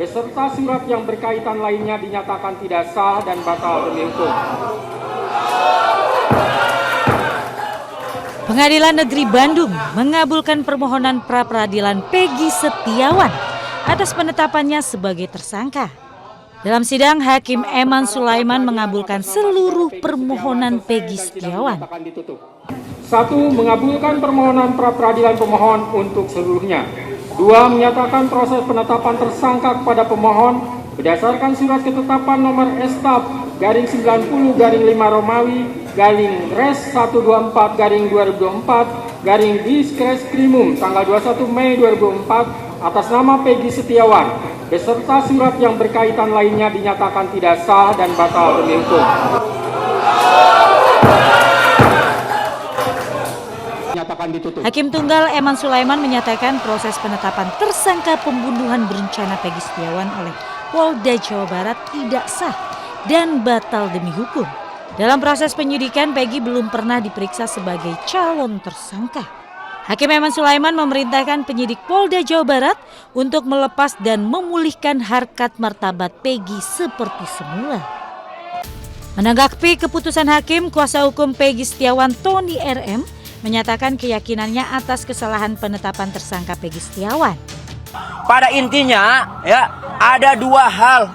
beserta surat yang berkaitan lainnya dinyatakan tidak sah dan batal demi hukum. Pengadilan Negeri Bandung mengabulkan permohonan pra-peradilan Peggy Setiawan atas penetapannya sebagai tersangka. Dalam sidang, Hakim Eman Sulaiman mengabulkan seluruh permohonan Peggy Setiawan. 1. Mengabulkan permohonan pra-peradilan pemohon untuk seluruhnya. 2. Menyatakan proses penetapan tersangka kepada pemohon berdasarkan surat ketetapan nomor S/90-5 Romawi /124/2024 tanggal 21 Mei 2004 atas nama Peggy Setiawan beserta surat yang berkaitan lainnya dinyatakan tidak sah dan batal demi hukum. Hakim Tunggal Eman Sulaiman menyatakan proses penetapan tersangka pembunuhan berencana Peggy Setiawan oleh Polda Jawa Barat tidak sah dan batal demi hukum. Dalam proses penyidikan, Peggy belum pernah diperiksa sebagai calon tersangka. Hakim Eman Sulaiman memerintahkan penyidik Polda Jawa Barat untuk melepas dan memulihkan harkat martabat Peggy seperti semula. Menanggapi keputusan hakim, kuasa hukum Peggy Setiawan Tony RM menyatakan keyakinannya atas kesalahan penetapan tersangka Peggy Setiawan. Pada intinya ya ada dua hal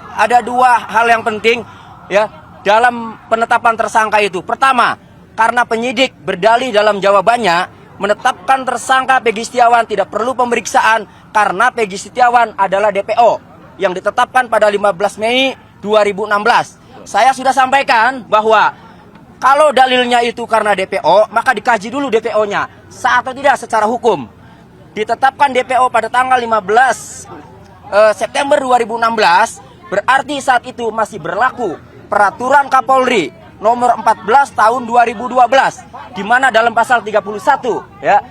yang penting ya dalam penetapan tersangka itu. Pertama, karena penyidik berdalih dalam jawabannya menetapkan tersangka Peggy Setiawan tidak perlu pemeriksaan karena Peggy Setiawan adalah DPO yang ditetapkan pada 15 Mei 2016. Saya sudah sampaikan bahwa kalau dalilnya itu karena DPO, maka dikaji dulu DPO-nya sah atau tidak secara hukum. Ditetapkan DPO pada tanggal 15 September 2016, berarti saat itu masih berlaku Peraturan Kapolri nomor 14 tahun 2012, di mana dalam pasal 31 ya,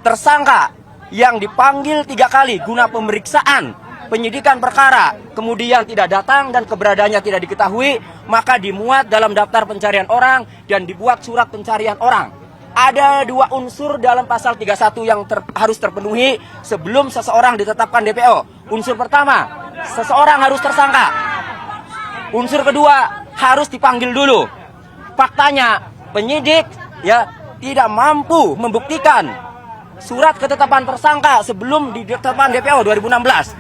tersangka yang dipanggil 3 kali guna pemeriksaan penyidikan perkara kemudian tidak datang dan keberadaannya tidak diketahui, maka dimuat dalam daftar pencarian orang dan dibuat surat pencarian orang. Ada 2 unsur dalam pasal 31 yang harus terpenuhi sebelum seseorang ditetapkan DPO. Unsur pertama, seseorang harus tersangka. Unsur kedua, harus dipanggil dulu. Faktanya, penyidik ya tidak mampu membuktikan surat ketetapan tersangka sebelum ditetapkan DPO 2016.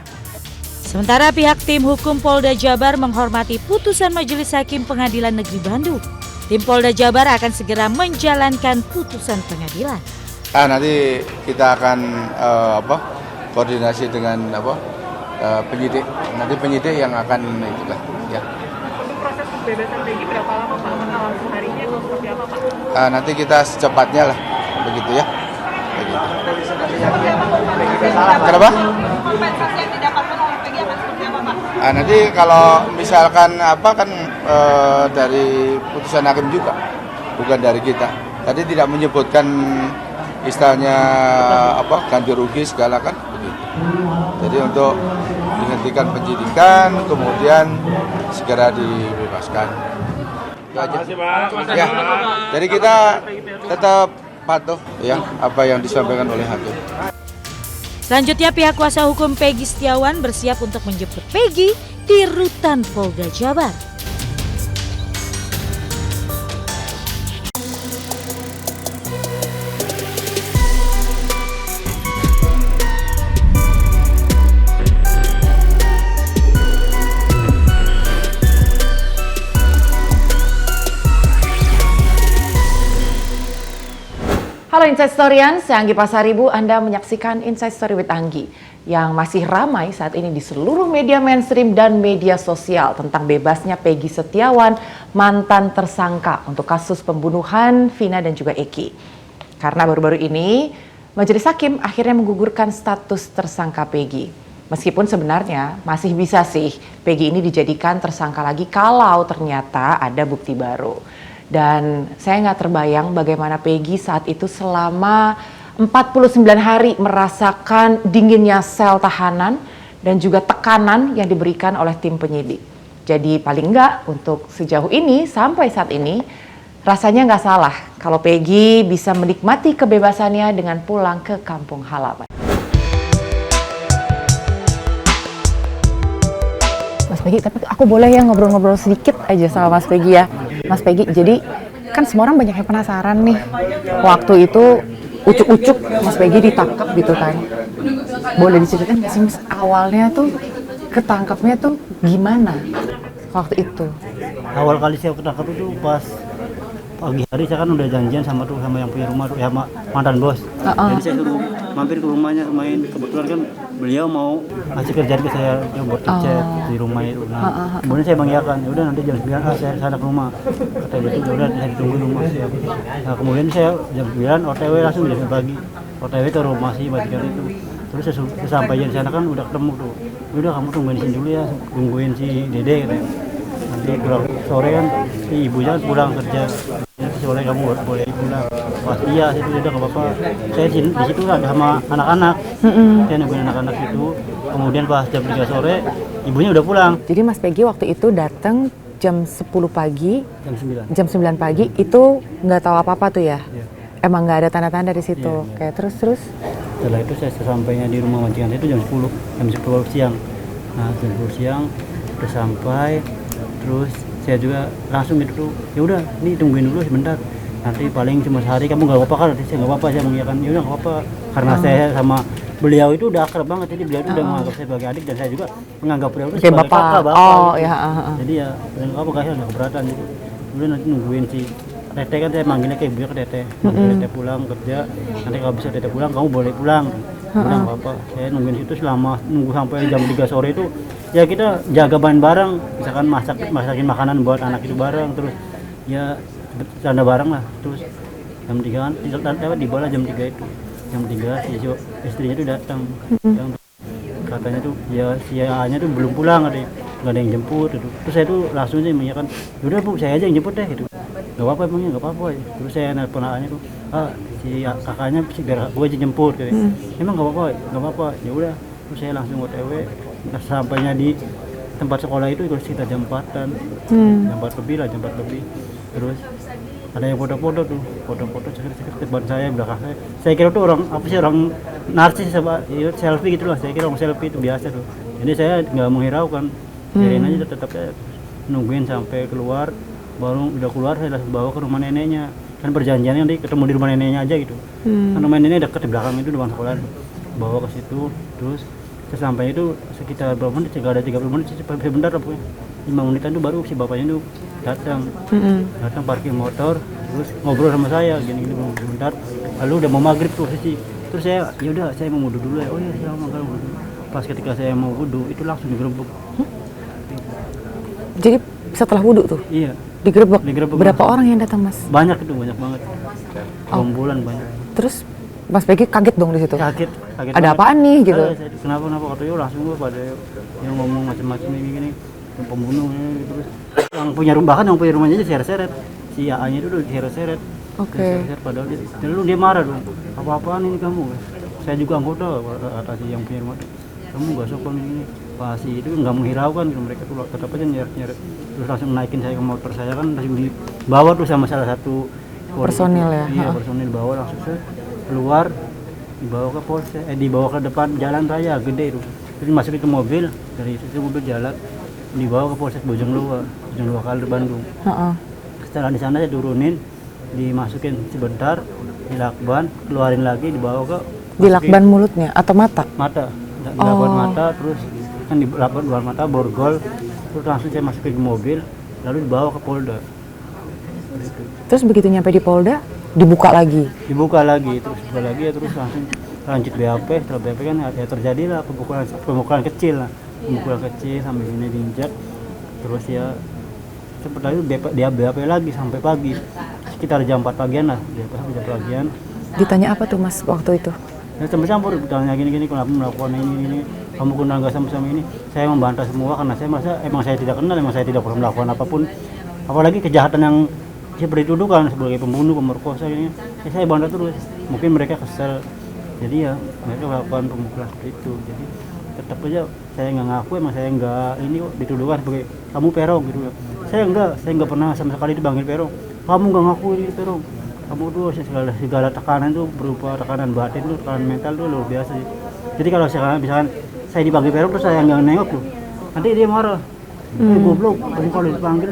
Sementara pihak tim hukum Polda Jabar menghormati putusan Majelis Hakim Pengadilan Negeri Bandung. Tim Polda Jabar akan segera menjalankan putusan pengadilan. Nanti kita akan koordinasi dengan penyidik. Nanti penyidik yang akan itulah ya. Untuk proses pembebasan Peggy berapa lama Pak? Apakah langsung harinya atau seperti apa Pak? Nanti kita secepatnya lah begitu ya. Begitu. Kenapa? Kompensasi yang didapatkan oleh Peggy akan seperti apa Pak? Nanti kalau misalkan dari putusan hakim juga, bukan dari kita. Tadi tidak menyebutkan istilahnya ganti rugi segala kan begitu. Jadi untuk dihentikan penyidikan, kemudian segera dibebaskan. Itu aja. Ya. Jadi kita tetap patuh ya apa yang disampaikan oleh hakim. Selanjutnya pihak kuasa hukum Peggy Setiawan bersiap untuk menjemput Peggy di rutan Polda Jabar. Halo Insight Storyan, saya Anggi Pasaribu. Anda menyaksikan Insight Story with Anggi yang masih ramai saat ini di seluruh media mainstream dan media sosial tentang bebasnya Peggy Setiawan, mantan tersangka untuk kasus pembunuhan Vina dan juga Eki. Karena baru-baru ini Majelis Hakim akhirnya menggugurkan status tersangka Peggy. Meskipun sebenarnya masih bisa sih Peggy ini dijadikan tersangka lagi kalau ternyata ada bukti baru. Dan saya nggak terbayang bagaimana Peggy saat itu selama 49 hari merasakan dinginnya sel tahanan dan juga tekanan yang diberikan oleh tim penyidik. Jadi paling nggak untuk sejauh ini sampai saat ini rasanya nggak salah kalau Peggy bisa menikmati kebebasannya dengan pulang ke kampung halaman. Peggy, tapi aku boleh ya ngobrol-ngobrol sedikit aja sama Mas Peggy ya. Mas Peggy, jadi kan semua orang banyak yang penasaran nih. Waktu itu ucuk-ucuk Mas Peggy ditangkap gitu kan. Boleh diceritain nggak sih Mas, awalnya tuh ketangkapnya tuh gimana waktu itu? Awal kali saya ketangkap itu pas pagi hari, saya kan udah janjian sama yang punya rumah tuh, sama mantan bos. Jadi saya suruh mampir ke rumahnya main. Kebetulan kan beliau mau ngasih kerjaan ke saya buat ngecat di rumah itu. Nah, kemudian saya mengiyakan, ya udah nanti jam 9 saya sana ke rumah. Kata betul, ya udah saya ditunggu di rumah siap. Nah, kemudian saya jam 9 OTW langsung jam pagi. OTW ke rumah si majikan itu. Terus saya sampai di sana kan udah ketemu tuh. Udah kamu tungguin di sini dulu ya, tungguin si Dede katanya. Nanti pulang sore kan si ibunya kan pulang kerja. Sore kamu boleh pulang. Pas iya itu udah nggak apa-apa. Saya di situ ada sama anak-anak. Saya nungguin anak-anak itu. Kemudian pas jam 3 sore ibunya udah pulang. Jadi Mas Peggy waktu itu datang jam 10 pagi, Jam 9. jam 9 pagi itu nggak tahu apa-apa tuh ya? Iya. Emang nggak ada tanda-tanda di situ. Iya. Kayak terus. Setelah itu saya sesampainya di rumah majikan saya itu jam 10 siang. Nah, jam 10 siang udah sampai, terus saya juga langsung gitu tuh, ya udah nih tungguin dulu sebentar, nanti paling cuma sehari kamu nggak apa-apa kan? Saya nggak apa-apa, saya mengiyakan, ya udah nggak apa-apa, karena saya sama beliau itu udah akrab banget, jadi beliau itu udah menganggap saya sebagai adik dan saya juga menganggap beliau itu Kayak sebagai bapak. kakak, Oh gitu. ya. Jadi ya bilang apa kasih nggak keberatan gitu. Kemudian nanti nungguin si Tete, kan saya manggilnya ke ibunya, ke Tete. Tete pulang kerja, nanti kalau bisa Tete pulang kamu boleh pulang. Bilang nggak apa, saya nungguin situ selama nunggu sampai jam 3 sore itu ya kita jaga bahan bareng, misalkan masakin makanan buat anak itu bareng, terus ya bercanda bareng lah. Terus jam 3 kan di bola jam 3 itu, jam 3 si istrinya itu datang. Katanya tuh ya si A-nya tuh belum pulang, nggak ada yang jemput gitu. Terus saya tuh langsung sih menyakan, yaudah Bu saya aja yang jemput deh gitu. Gak apa-apa emangnya, gak apa-apa. Terus saya nelpon A-nya tuh, si kakaknya sih biar gue aja jemput gitu. Emang gak apa-apa, ya udah. Terus saya langsung OTW, sampainya di tempat sekolah itu sekitar jam 4-an, jam 4 lebih lah, jam 4 lebih. Terus ada yang foto-foto tuh, foto-foto cekir-cekir depan saya, belakang saya. Saya kira tuh orang apa sih, orang narsis sama selfie gitu lah. Saya kira orang selfie itu biasa tuh. Jadi saya nggak menghiraukan, biarin aja, tetap saya nungguin sampai keluar. Baru udah keluar saya langsung bawa ke rumah neneknya. Kan perjanjiannya nanti ketemu di rumah neneknya aja gitu. Kan rumah neneknya dekat di belakang itu, depan sekolah. Bawa ke situ, terus sesampainya itu sekitar berapa menit, nggak ada 30 menit, sebentar lah pokoknya. 5 menitan itu baru si bapaknya itu datang. Datang parkir motor, terus ngobrol sama saya gini-gini sebentar. Lalu udah mau maghrib tuh sih. Terus saya, ya udah saya mau wudu dulu ya. Oh iya, saya mau wudu. Pas ketika saya mau wudu itu langsung digerebek. Jadi setelah wudhu tuh? Iya. Digerebek. Berapa langsung. orang yang datang Mas? Banyak itu, banyak banget. Rombolan banyak. Terus Mas Peggy kaget dong di situ? Kaget Ada banget. apaan nih gitu? Kenapa katanya langsung gue pada yang ngomong macam-macam ini yang pembunuh ini, terus yang punya rumah, bahkan yang punya rumahnya aja seret-seret, si A-nya itu udah seret-seret. Oke. Padahal dia marah dong, apa-apaan ini kamu? Saya juga anggota, kata si yang punya rumah, kamu gak sopan ini. Pasti itu nggak menghiraukan gitu, mereka tuh tetap aja nyeret-nyeret, terus langsung naikin saya ke motor. Saya kan langsung dibawa tuh sama salah satu Personil ya? Iya, personil bawa langsung saya keluar, dibawa ke Polsek, dibawa ke depan jalan raya gede itu. Terus masukin ke mobil, dari situ mobil jalan, dibawa ke Polsek Bojong Luar Kali Bandung. Setelah di sana saya turunin, dimasukin sebentar, dilakban, keluarin lagi, dibawa ke Dilakban mulutnya atau mata? Mata, dilakban mata, terus kan dilakban luar mata, borgol, terus langsung saya masukin ke mobil, lalu dibawa ke Polda. Terus begitu nyampe di Polda, dibuka lagi Ya, terus langsung lanjut BAP. Setelah BAP kan ya terjadilah pemukulan kecil sambil ini diinjak. Terus ya seperti itu dia BAP lagi sampai pagi, sekitar jam 4 pagian lah, sampai jam pagian. Ditanya apa tuh Mas waktu itu? Ya campur-campur, ditanya gini-gini, kenapa melakukan ini, kamu kenal nggak sama ini. Saya membantah semua karena saya merasa emang saya tidak kenal, emang saya tidak pernah melakukan apapun, apalagi kejahatan yang seperti dituduhkan sebagai pembunuh, pemerkosa ini. Ya saya bantah terus. Mungkin mereka kesel, jadi ya mereka melakukan pemukulan seperti itu. Jadi tetap aja saya nggak ngaku, emang saya nggak ini kok dituduhkan sebagai kamu perong gitu. Saya nggak pernah sama sekali dipanggil perong. Kamu nggak ngaku ini perong. Kamu tuh segala tekanan tuh berupa tekanan batin tuh, tekanan mental tuh luar biasa sih. Jadi kalau misalkan saya dipanggil perong terus saya nggak nengok tuh, nanti dia marah. Goblok, kamu kalau dipanggil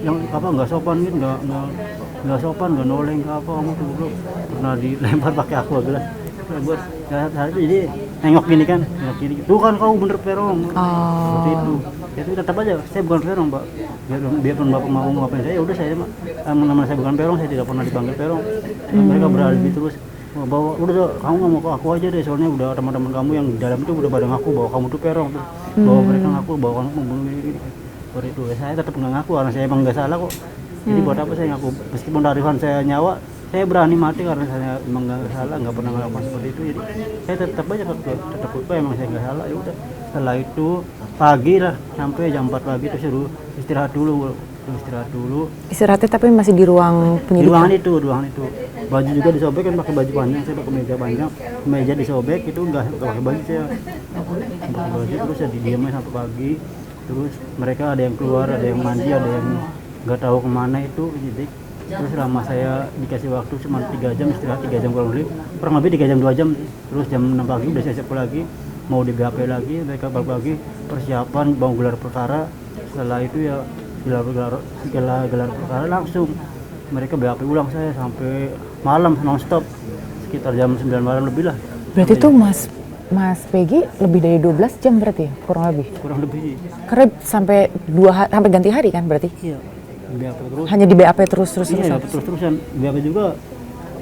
yang apa nggak sopan gitu, nggak sopan, nggak noleng nggak apa, kamu tuh goblok. Pernah dilempar pakai aqua gelas. Buat jadi nengok gini kan, nengok gini. Tuh kan kau bener perong. Seperti itu. Ya itu tetap aja, saya bukan perong, Pak. Biarpun Bapak mau ngapain saya, udah saya nama saya bukan perong, saya tidak pernah dipanggil perong. Mereka beralibi terus. Bawa udah kamu nggak mau ke aku aja deh, soalnya udah teman-teman kamu yang di dalam itu udah pada ngaku bahwa kamu tuh perong tuh. Bahwa mereka ngaku bahwa kamu membunuh ini. Seperti itu. Saya tetap nggak ngaku karena saya emang nggak salah kok. Jadi buat apa saya ngaku? Meskipun taruhan saya nyawa, saya berani mati karena saya emang nggak salah, nggak pernah melakukan seperti itu. Jadi saya tetap aja tetap emang saya nggak salah. Ya udah. Setelah itu pagi lah sampai jam 4 pagi itu suruh istirahat dulu. Istirahatnya tapi masih di ruang penyidikan? Di ruangan itu. Baju juga disobek kan, pakai baju panjang, saya pakai meja panjang, meja disobek itu enggak pakai baju, saya pakai baju terus ya didiamin sampai pagi. Terus mereka ada yang keluar, ada yang mandi, ada yang nggak tahu kemana itu. Jadi terus selama saya dikasih waktu cuma 3 jam istirahat, 3 jam kurang lebih 3 jam 2 jam. Terus jam 6 pagi udah siap lagi, mau di BAP lagi, mereka pagi persiapan mau gelar perkara. Setelah itu ya gelar perkara langsung mereka BAP ulang saya sampai malam nonstop, sekitar jam 9 malam lebih lah. Berarti itu Mas Peggy lebih dari 12 jam berarti ya, kurang lebih. Karena sampai sampai ganti hari kan berarti? Iya. BAP terus. Hanya di BAP terus-terusan. Iya, terus-terusan. BAP juga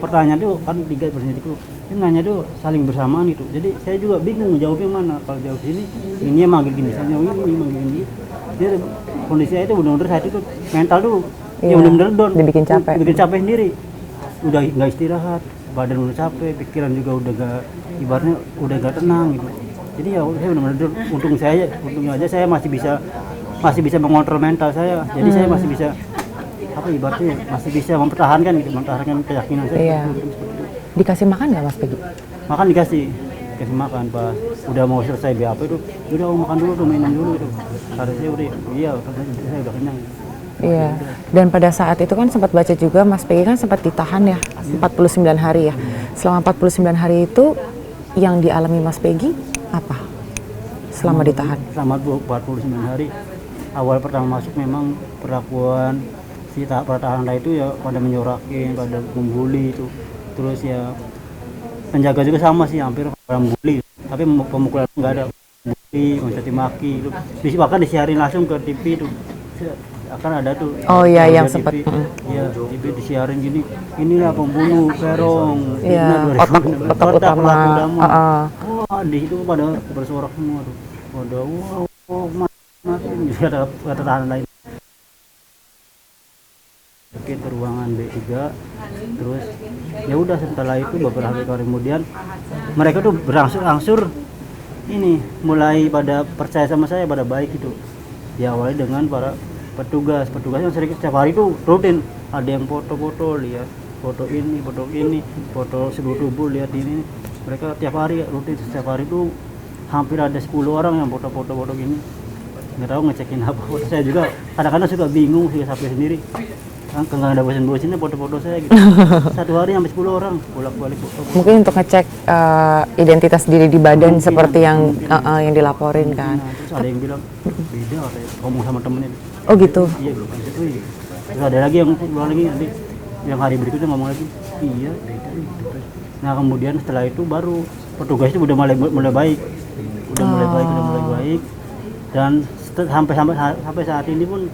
pertanyaan tuh kan 3 penyidik itu. Ini nanya tuh saling bersamaan gitu. Jadi saya juga bingung jawabnya mana. Kalau jawab sini, ini manggil gini, saya jawab ini manggil gini. Dia kondisinya itu benar-benar saat itu mental tuh yang benar-benar down. Dibikin capek. Bikin capek sendiri. Udah nggak istirahat, badan udah capek, pikiran juga udah gak, ibaratnya udah gak tenang gitu. Jadi ya saya benar-benar down. Untungnya aja saya masih bisa mengontrol mental saya. Jadi saya masih bisa ibaratnya masih bisa mempertahankan keyakinan saya. Iya. Dikasih makan nggak Mas Peggy? Makan dikasih makan pas udah mau selesai BAP itu, udah makan dulu tuh, minum dulu itu. Harusnya saya udah kenyang. Iya. Dan pada saat itu kan sempat baca juga Mas Peggy kan sempat ditahan ya 49 hari ya. Selama 49 hari itu yang dialami Mas Peggy apa? Selama ditahan? Selama 49 hari. Awal pertama masuk memang perlakuan si tahanan itu ya pada menyorakin, pada membuli itu. Terus ya penjaga juga sama sih, hampir pada membuli. Tapi pemukulan nggak ada, membuli, mencaci maki itu. Bahkan disiarin langsung ke TV itu. Akan ada tuh. Oh iya, yang sempat. Iya, TV disiarin gini. Inilah pembunuh perong. Iya, otak utama. Wah, di situ pada bersorak semua tuh. Mati. Ada tahanan lain. Ke ruangan B3, terus ya udah setelah itu beberapa hari kemudian mereka tuh berangsur-angsur ini mulai pada percaya sama saya, pada baik itu. Diawali dengan para petugas yang sering setiap hari itu rutin ada yang foto-foto, lihat foto ini, foto seluruh tubuh, lihat ini. Mereka tiap hari rutin, setiap hari itu hampir ada 10 orang yang foto gini. Nggak tahu ngecekin apa. Saya juga kadang-kadang suka bingung sih sampai sendiri. Kan nggak ada bosan-bosannya foto-foto saya gitu. Satu hari sampai 10 orang bolak-balik foto. Mungkin untuk ngecek identitas diri di badan seperti yang dilaporin kan. Terus ada yang bilang beda, kayak ngomong sama temennya. Oh gitu. Iya belum itu. Terus ada lagi yang keluar lagi nanti yang hari berikutnya ngomong lagi, iya beda gitu. Nah kemudian setelah itu baru petugas itu udah mulai baik, udah mulai baik dan sampai saat ini pun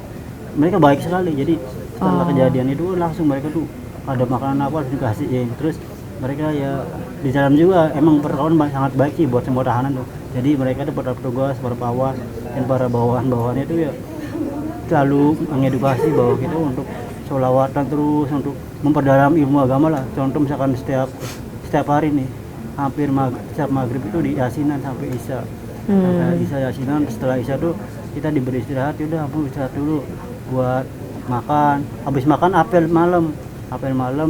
mereka baik sekali. Jadi setelah kejadian itu langsung mereka tuh ada makanan apa harus dikasihin. Terus mereka ya di dalam juga emang perlakuan sangat baik sih buat semua tahanan tuh. Jadi mereka tuh para petugas, para pawas dan para bawahan-bawahannya itu ya selalu mengedukasi bahwa kita untuk sholawatan terus, untuk memperdalam ilmu agama lah. Contoh misalkan setiap hari nih hampir setiap maghrib itu di yasinan sampai isya. Sampai isya yasinan, setelah isya tuh kita diberi istirahat, yaudah aku istirahat dulu buat makan. Habis makan apel malam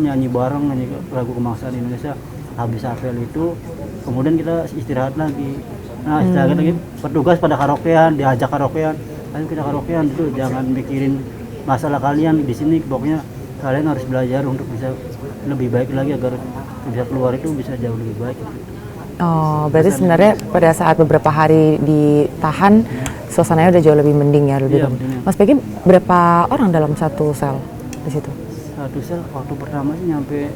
nyanyi bareng, nyanyi lagu kebangsaan Indonesia. Habis apel itu kemudian kita istirahat lagi. Nah istirahat lagi petugas pada karaokean, diajak karaokean. Ayo kita karaokean dulu, jangan mikirin masalah kalian di sini, pokoknya kalian harus belajar untuk bisa lebih baik lagi agar bisa keluar itu bisa jauh lebih baik. Oh, berarti sebenarnya pada saat beberapa hari ditahan, suasananya udah jauh lebih mending ya, lebih Iya, bagus. mending. Mas Peggy, berapa orang dalam satu sel di situ? Satu sel waktu pertama sih nyampe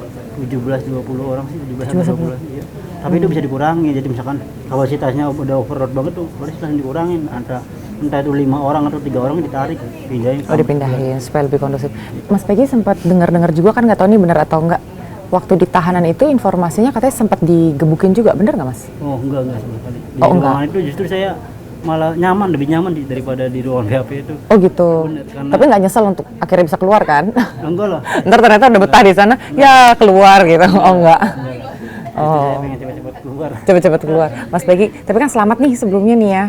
17-20 orang sih, 17-20. Iya. Tapi itu bisa dikurangi, jadi misalkan kapasitasnya udah overload banget tuh, harus langsung dikurangin. Entah itu 5 orang atau 3 orang ditarik, pindahin. Oh, dipindahin supaya lebih kondusif. Mas Peggy sempat dengar-dengar juga kan, nggak tahu ini benar atau enggak. Waktu di tahanan itu informasinya katanya sempat digebukin juga, bener nggak Mas? Oh enggak sama sekali. Di Oh, enggak. ruangan itu justru saya malah nyaman, lebih nyaman daripada di ruangan BAP itu. Oh gitu. Bener, karena- Tapi nggak nyesel untuk akhirnya bisa keluar kan? Enggak lah. Ntar ternyata udah betah di sana, ya keluar gitu. Oh enggak. Saya Oh, pengen cepet-cepet keluar. cepet-cepet keluar. Mas Peggy, tapi kan selamat nih sebelumnya nih ya.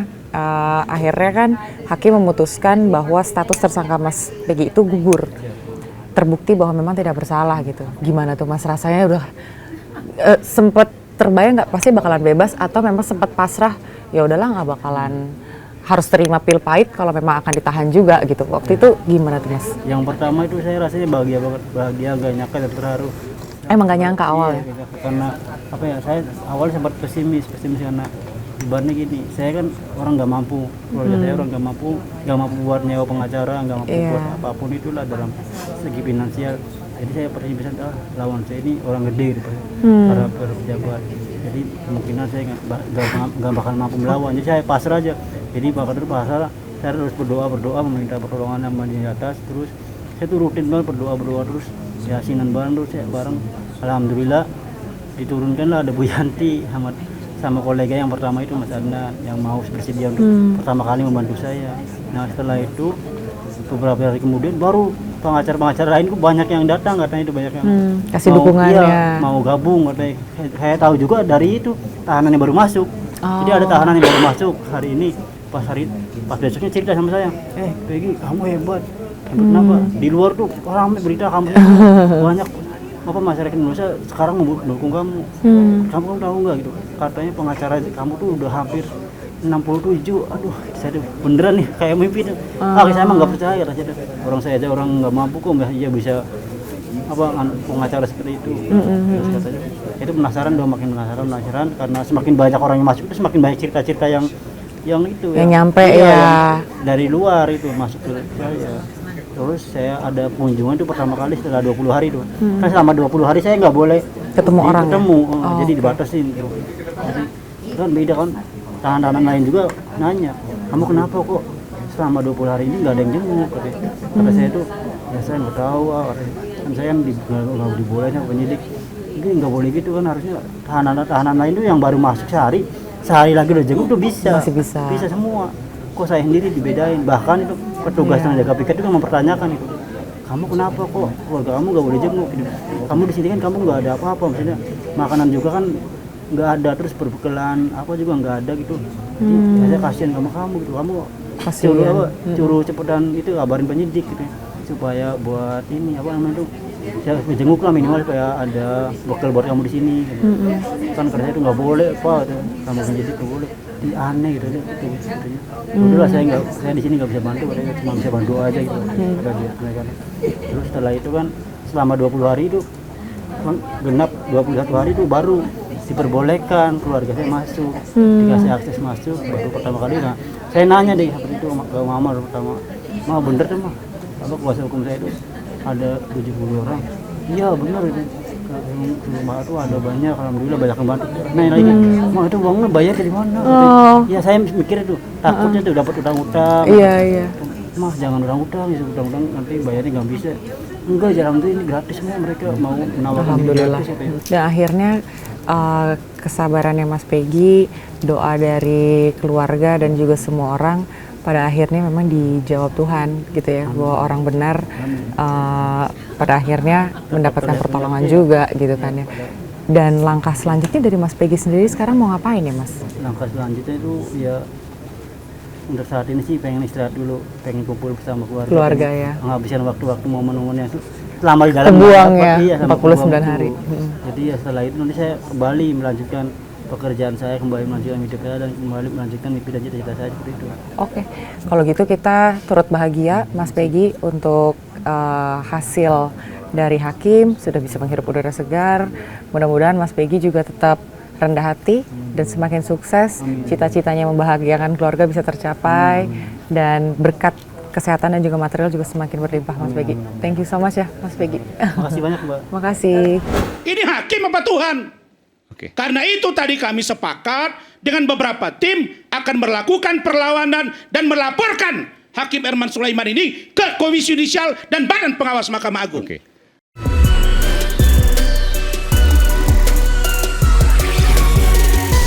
Akhirnya kan hakim memutuskan bahwa status tersangka Mas Peggy itu gugur. Terbukti bahwa memang tidak bersalah gitu. Gimana tuh Mas rasanya udah sempet terbayang nggak pasti bakalan bebas atau memang sempat pasrah ya udahlah nggak bakalan harus terima pil pahit kalau memang akan ditahan juga gitu. Waktu itu gimana tuh Mas? Yang pertama itu saya rasanya bahagia banget, bahagia gak nyangka dan terharu. Emang gak nyangka awal ya? Iya, karena apa ya, saya awalnya sempat pesimis karena ibaratnya gini, saya kan orang nggak mampu, keluarga saya orang nggak mampu buat nyewa pengacara, nggak mampu Iya. buat apapun itulah dalam segi finansial. Jadi saya pesimis, lawan saya ini orang gede gitu, para pejabat. Jadi kemungkinan saya nggak bakal mampu melawan. Jadi saya pasrah aja. Jadi bakal terus pasrah, saya terus berdoa meminta pertolongan sama di atas. Terus saya tuh rutin banget berdoa terus, yasinan bareng terus saya bareng. Alhamdulillah diturunkanlah ada Bu Yanti sama kolega yang pertama itu Mas Adnan yang mau bersedia untuk pertama kali membantu saya. Nah setelah itu beberapa hari kemudian baru pengacara lain banyak yang datang, katanya itu banyak yang kasih mau, dukungannya. iya, mau gabung katanya. Saya tahu juga dari itu tahanan yang baru masuk. Jadi ada tahanan yang baru masuk hari ini, pas besoknya cerita sama saya, Peggy kamu hebat. Kenapa? Di luar tuh orang berita kamu banyak masyarakat Indonesia sekarang mendukung kamu. Kamu tahu nggak gitu? Katanya pengacara kamu tuh udah hampir 67. Aduh, saya tuh beneran nih kayak mimpi tuh. Saya emang nggak percaya kata saya. Orang saya aja orang nggak mampu kok ya bisa pengacara seperti itu. Terus katanya itu penasaran dong, makin penasaran karena semakin banyak orang yang masuk itu semakin banyak cerita-cerita yang itu Yang nyampe iya, ya. yang dari luar itu masuk ke saya. Terus saya ada kunjungan itu pertama kali setelah 20 hari tuh. Kan selama 20 hari saya nggak boleh Ketemu orang ya? jadi dibatasin gitu. Jadi kan beda kan, tahanan lain juga nanya, kamu kenapa kok selama 20 hari ini nggak ada yang jenguk? Kata saya tuh, ya saya nggak tahu, kan saya nggak dibolehin sama penyidik. Ini nggak boleh gitu kan, harusnya tahanan lain tuh yang baru masuk sehari lagi udah jenguk tuh bisa. Masih bisa. Semua. Kok saya sendiri dibedain, bahkan itu petugas yang jaga piket juga mempertanyakan itu, kamu kenapa kok keluarga kamu nggak boleh jenguk gitu. Kamu di sini kan kamu nggak ada apa-apa, maksudnya makanan juga kan nggak ada, terus berbekalan apa juga nggak ada gitu. Jadi saya kasihan sama kamu gitu, kamu suruh cepetan itu kabarin penyidik gitu supaya buat ini apa namanya itu, saya jenguk lah minimal supaya ada bekal buat kamu di sini gitu. Kan karena itu nggak boleh apa gitu. Kamu penyidik nggak boleh, aneh gitu. Udahlah saya di sini nggak bisa bantu, cuma bisa bantu aja gitu. Kata dia. Terus setelah itu kan selama 20 hari itu kan genap 21 hari itu baru diperbolehkan keluarga saya masuk, dikasih akses masuk baru pertama kali. Nah saya nanya deh seperti itu ke mama pertama, ma bener tuh mah apa kuasa hukum saya itu ada 70 orang. Iya benar itu. Rumah itu ada banyak, alhamdulillah banyak yang bantu. Nah lagi, mah itu uangnya bayar dari mana? Ya saya mikir itu, takutnya tuh dapat utang-utang. Iya. Mah jangan utang-utang, nanti bayarnya nggak bisa. Enggak, jarang tuh ini gratis semua, mereka mau menawarkan ini gratis. Dan akhirnya kesabarannya Mas Peggy, doa dari keluarga dan juga semua orang pada akhirnya memang dijawab Tuhan gitu ya, bahwa orang benar pada akhirnya mendapatkan pertolongan juga gitu kan ya. Dan langkah selanjutnya dari Mas Peggy sendiri sekarang mau ngapain ya Mas? Langkah selanjutnya itu ya untuk saat ini sih pengen istirahat dulu, pengen kumpul bersama keluarga Ya. Menghabiskan waktu-waktu momen-momen yang selama di dalam terbuang ya, iya, 49 hari. Jadi ya setelah itu nanti saya kembali melanjutkan pekerjaan saya, kembali melanjutkan hidup saya dan kembali melanjutkan mimpi dan cita-cita saya seperti itu. Oke, kalau gitu kita turut bahagia Mas Peggy untuk hasil dari hakim sudah bisa menghirup udara segar. Mudah-mudahan Mas Peggy juga tetap rendah hati dan semakin sukses, cita-citanya membahagiakan keluarga bisa tercapai, dan berkat kesehatan dan juga material juga semakin berlimpah, Mas Peggy. Thank you so much ya, Mas Peggy. Makasih banyak, Mbak. Makasih. Ini hakim apa Tuhan? Karena itu tadi kami sepakat dengan beberapa tim akan melakukan perlawanan dan melaporkan Hakim Herman Sulaiman ini ke Komisi Yudisial dan Badan Pengawas Mahkamah Agung.